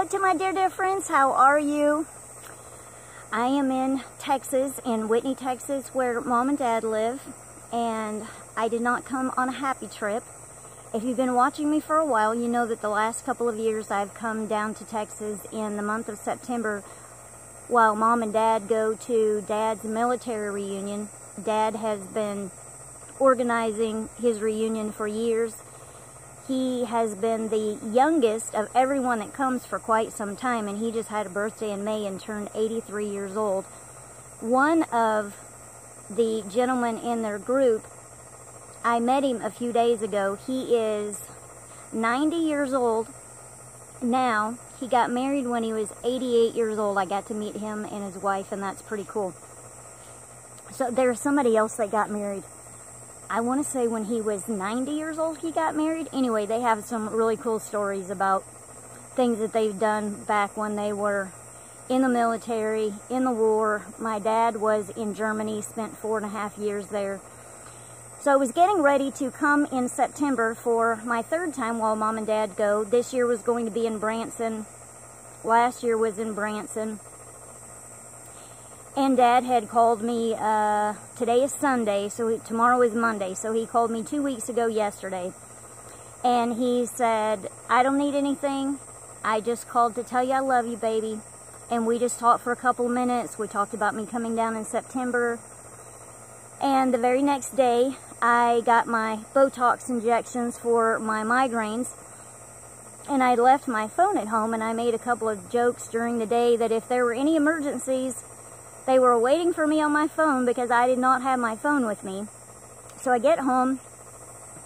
Hello to my dear friends, how are you? I am in Texas, in Whitney, Texas, where Mom and Dad live, and I did not come on a happy trip. If you've been watching me for a while, you know that the last couple of years I've come down to Texas in the month of September while Mom and Dad go to Dad's military reunion. Dad has been organizing his reunion for years. He has been the youngest of everyone that comes for quite some time, and he just had a birthday in May and turned 83 years old. One of the gentlemen in their group, I met him a few days ago. He is 90 years old now. He got married when he was 88 years old. I got to meet him and his wife, and that's pretty cool. So there's somebody else that got married. I want to say when he was 90 years old he got married. Anyway, they have some really cool stories about things that they've done back when they were in the military, in the war. My dad was in Germany, spent 4.5 years there. So I was getting ready to come in September for my third time while Mom and Dad go. This year was going to be in Branson. Last year was in Branson. And Dad had called me, today is Sunday, so tomorrow is Monday, so he called me 2 weeks ago yesterday. And he said, I don't need anything, I just called to tell you I love you, baby. And we just talked for a couple of minutes. We talked about me coming down in September. And the very next day, I got my Botox injections for my migraines. And I left my phone at home, and I made a couple of jokes during the day that if there were any emergencies, they were waiting for me on my phone because I did not have my phone with me. So I get home,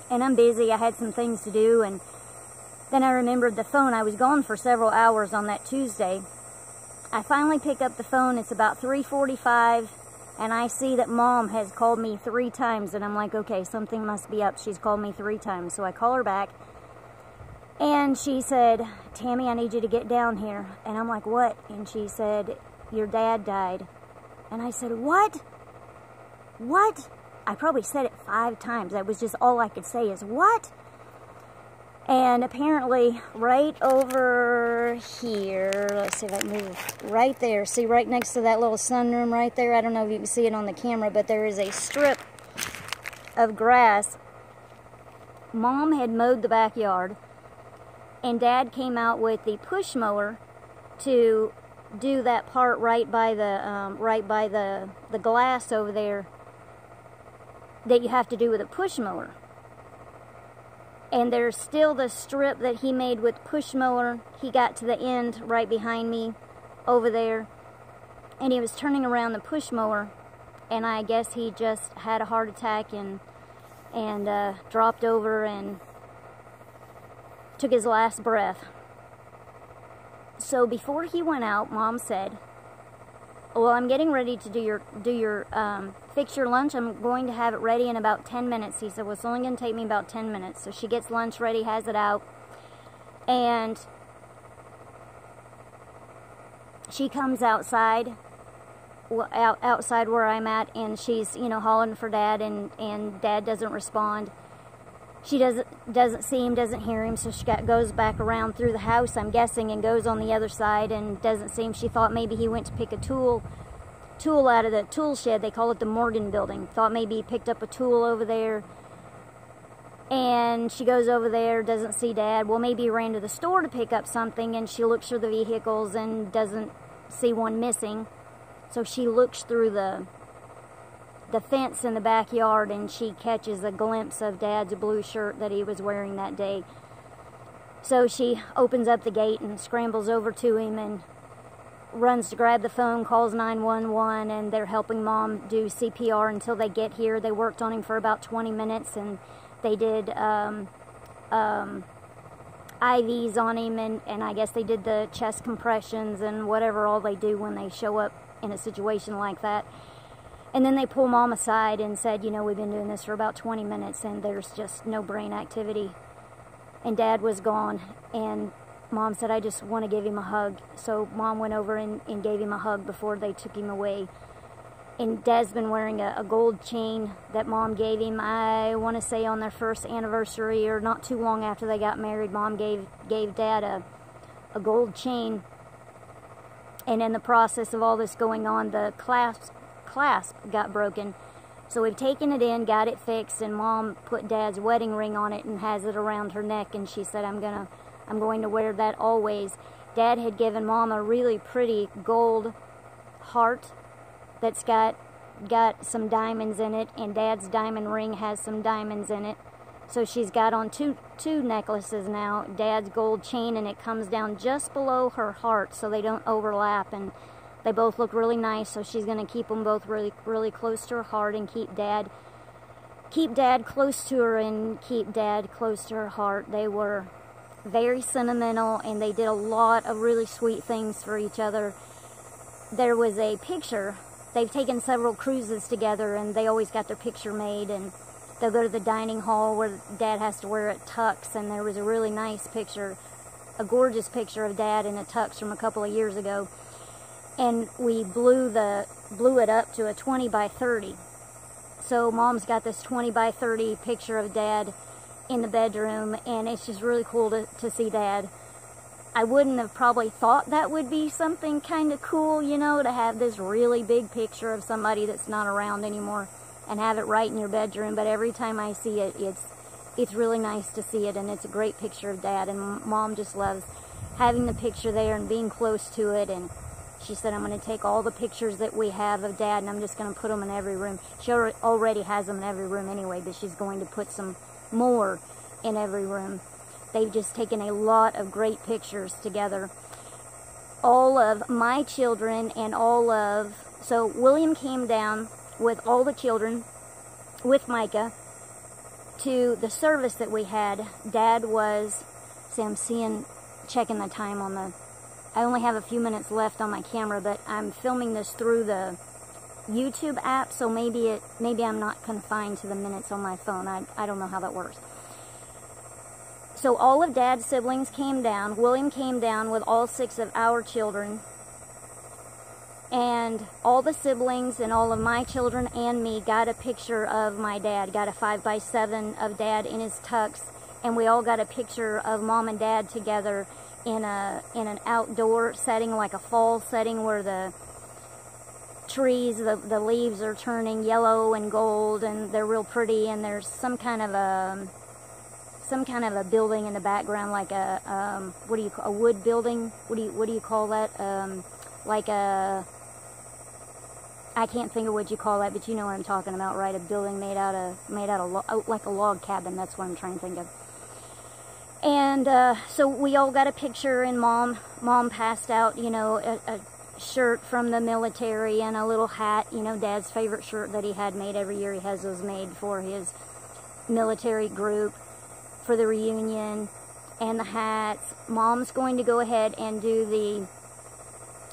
and I'm busy. I had some things to do, and then I remembered the phone. I was gone for several hours on that Tuesday. I finally pick up the phone. It's about 3:45, and I see that Mom has called me 3 times, and I'm like, okay, something must be up. She's called me 3 times. So I call her back, and she said, Tammy, I need you to get down here. And I'm like, what? And she said, your dad died. And I said, what? What? I probably said it 5 times. That was just all I could say is, what? And apparently, right over here, let's see if I can move, right there, see right next to that little sunroom right there, I don't know if you can see it on the camera, but there is a strip of grass. Mom had mowed the backyard, and Dad came out with the push mower to do that part right by the glass over there that you have to do with a push mower. And there's still the strip that he made with push mower. He got to the end right behind me over there, and he was turning around the push mower, and I guess he just had a heart attack and dropped over and took his last breath. So before he went out, Mom said, well, I'm getting ready to fix your lunch. I'm going to have it ready in about 10 minutes. He said, well, it's only going to take me about 10 minutes. So she gets lunch ready, has it out, and she comes outside where I'm at, and she's, hollering for Dad, and Dad doesn't respond. She doesn't see him, doesn't hear him, so she goes back around through the house, I'm guessing, and goes on the other side and doesn't see him. She thought maybe he went to pick a tool out of the tool shed. They call it the Morgan building. Thought maybe he picked up a tool over there. And she goes over there, doesn't see Dad. Well, maybe he ran to the store to pick up something, and she looks through the vehicles and doesn't see one missing. So she looks through the fence in the backyard, and she catches a glimpse of Dad's blue shirt that he was wearing that day. So she opens up the gate and scrambles over to him and runs to grab the phone, calls 911, and they're helping Mom do CPR until they get here. They worked on him for about 20 minutes, and they did IVs on him, and I guess they did the chest compressions and whatever all they do when they show up in a situation like that. And then they pull Mom aside and said, we've been doing this for about 20 minutes and there's just no brain activity. And Dad was gone, and Mom said, I just want to give him a hug. So Mom went over and gave him a hug before they took him away. And Dad's been wearing a gold chain that Mom gave him, I want to say on their first anniversary or not too long after they got married. Mom gave Dad a gold chain. And in the process of all this going on, the clasp got broken. So we've taken it in, got it fixed, and Mom put Dad's wedding ring on it and has it around her neck, and she said, I'm going to wear that always. Dad had given Mom a really pretty gold heart that's got some diamonds in it, and Dad's diamond ring has some diamonds in it. So she's got on two necklaces now. Dad's gold chain, and it comes down just below her heart so they don't overlap, and they both look really nice. So she's going to keep them both really, really close to her heart, and keep Dad close to her and keep Dad close to her heart. They were very sentimental, and they did a lot of really sweet things for each other. There was a picture. They've taken several cruises together, and they always got their picture made, and they'll go to the dining hall where Dad has to wear a tux, and there was a really nice picture, a gorgeous picture of Dad in a tux from a couple of years ago. And we blew it up to a 20 by 30. So Mom's got this 20 by 30 picture of Dad in the bedroom, and it's just really cool to see Dad. I wouldn't have probably thought that would be something kind of cool, you know, to have this really big picture of somebody that's not around anymore and have it right in your bedroom. But every time I see it, it's really nice to see it, and it's a great picture of Dad, and Mom just loves having the picture there and being close to it. And she said, I'm going to take all the pictures that we have of Dad, and I'm just going to put them in every room. She already has them in every room anyway, but she's going to put some more in every room. They've just taken a lot of great pictures together. All of my children and so William came down with all the children, with Micah, to the service that we had. Dad was, I'm checking the time on I only have a few minutes left on my camera, but I'm filming this through the YouTube app, so maybe I'm not confined to the minutes on my phone. I don't know how that works. So all of Dad's siblings came down. William came down with all 6 of our children. And all the siblings and all of my children and me got a picture of my dad. Got a 5x7 of Dad in his tux. And we all got a picture of Mom and Dad together in an outdoor setting, like a fall setting, where the trees, the leaves are turning yellow and gold, and they're real pretty. And there's some kind of a building in the background, like a wood building. What do you call that? I can't think of what you call that, but you know what I'm talking about, right? A building made out of like a log cabin. That's what I'm trying to think of. And so we all got a picture, and Mom passed out, you know, a shirt from the military and a little hat, you know, Dad's favorite shirt that he had made every year. He has those made for his military group for the reunion, and the hats. Mom's going to go ahead and do the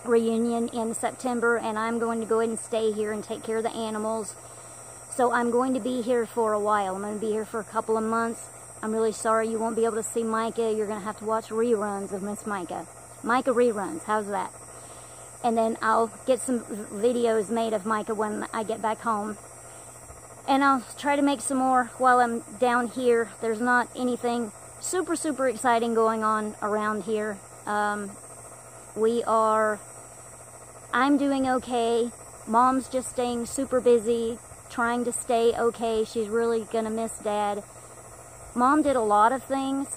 reunion in September, and I'm going to go ahead and stay here and take care of the animals. So I'm going to be here for a while. I'm going to be here for a couple of months. I'm really sorry you won't be able to see Micah. You're going to have to watch reruns of Miss Micah. Micah reruns, how's that? And then I'll get some videos made of Micah when I get back home. And I'll try to make some more while I'm down here. There's not anything super, super exciting going on around here. I'm doing okay. Mom's just staying super busy, trying to stay okay. She's really going to miss Dad. Mom did a lot of things,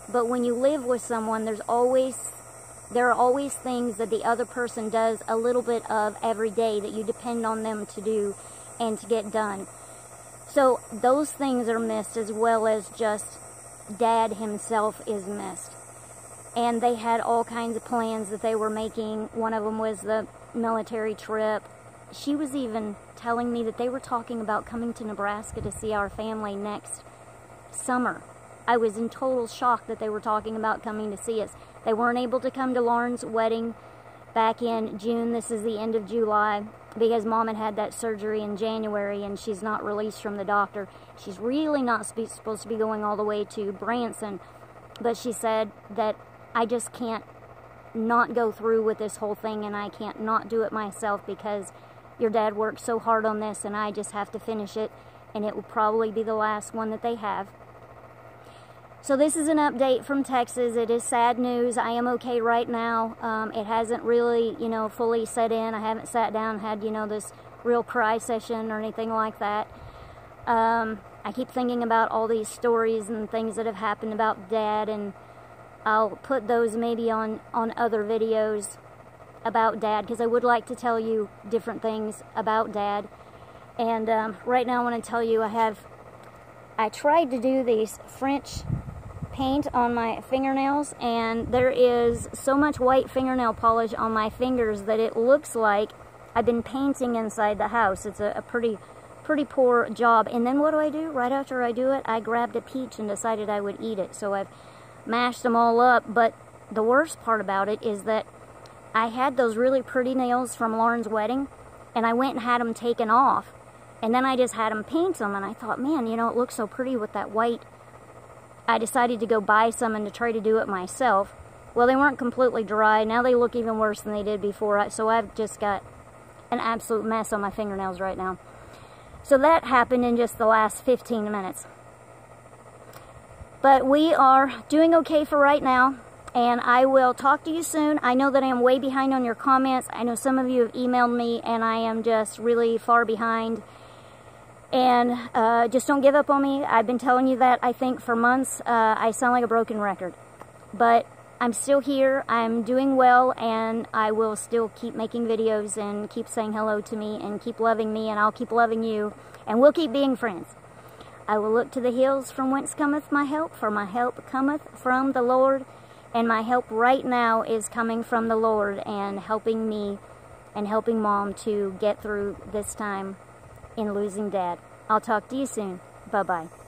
but when you live with someone, there are always things that the other person does a little bit of every day that you depend on them to do and to get done. So those things are missed, as well as just Dad himself is missed. And they had all kinds of plans that they were making. One of them was the military trip. She was even telling me that they were talking about coming to Nebraska to see our family next summer. I was in total shock that they were talking about coming to see us. They weren't able to come to Lauren's wedding back in June. This is the end of July, because Mom had that surgery in January, and she's not released from the doctor. She's really not supposed to be going all the way to Branson, but she said that I just can't not go through with this whole thing, and I can't not do it myself, because your dad worked so hard on this, and I just have to finish it, and it will probably be the last one that they have. So this is an update from Texas. It is sad news. I am okay right now. It hasn't really, you know, fully set in. I haven't sat down and had, you know, this real cry session or anything like that. I keep thinking about all these stories and things that have happened about Dad, and I'll put those maybe on other videos about Dad, because I would like to tell you different things about Dad. And right now I want to tell you I tried to do these French paint on my fingernails, and there is so much white fingernail polish on my fingers that it looks like I've been painting inside the house. It's a pretty poor job. And then what do? Right after I do it, I grabbed a peach and decided I would eat it. So I've mashed them all up. But the worst part about it is that I had those really pretty nails from Lauren's wedding, and I went and had them taken off. And then I just had them paint them, and I thought, man, you know, it looks so pretty with that white. I decided to go buy some and to try to do it myself. Well, they weren't completely dry. Now they look even worse than they did before. So I've just got an absolute mess on my fingernails right now. So that happened in just the last 15 minutes. But we are doing okay for right now, and I will talk to you soon. I know that I am way behind on your comments. I know some of you have emailed me, and I am just really far behind. And just don't give up on me. I've been telling you that, I think, for months. I sound like a broken record. But I'm still here. I'm doing well, and I will still keep making videos and keep saying hello to me and keep loving me, and I'll keep loving you. And we'll keep being friends. I will look to the hills from whence cometh my help, for my help cometh from the Lord. And my help right now is coming from the Lord and helping me and helping Mom to get through this time in losing Dad. I'll talk to you soon. Bye-bye.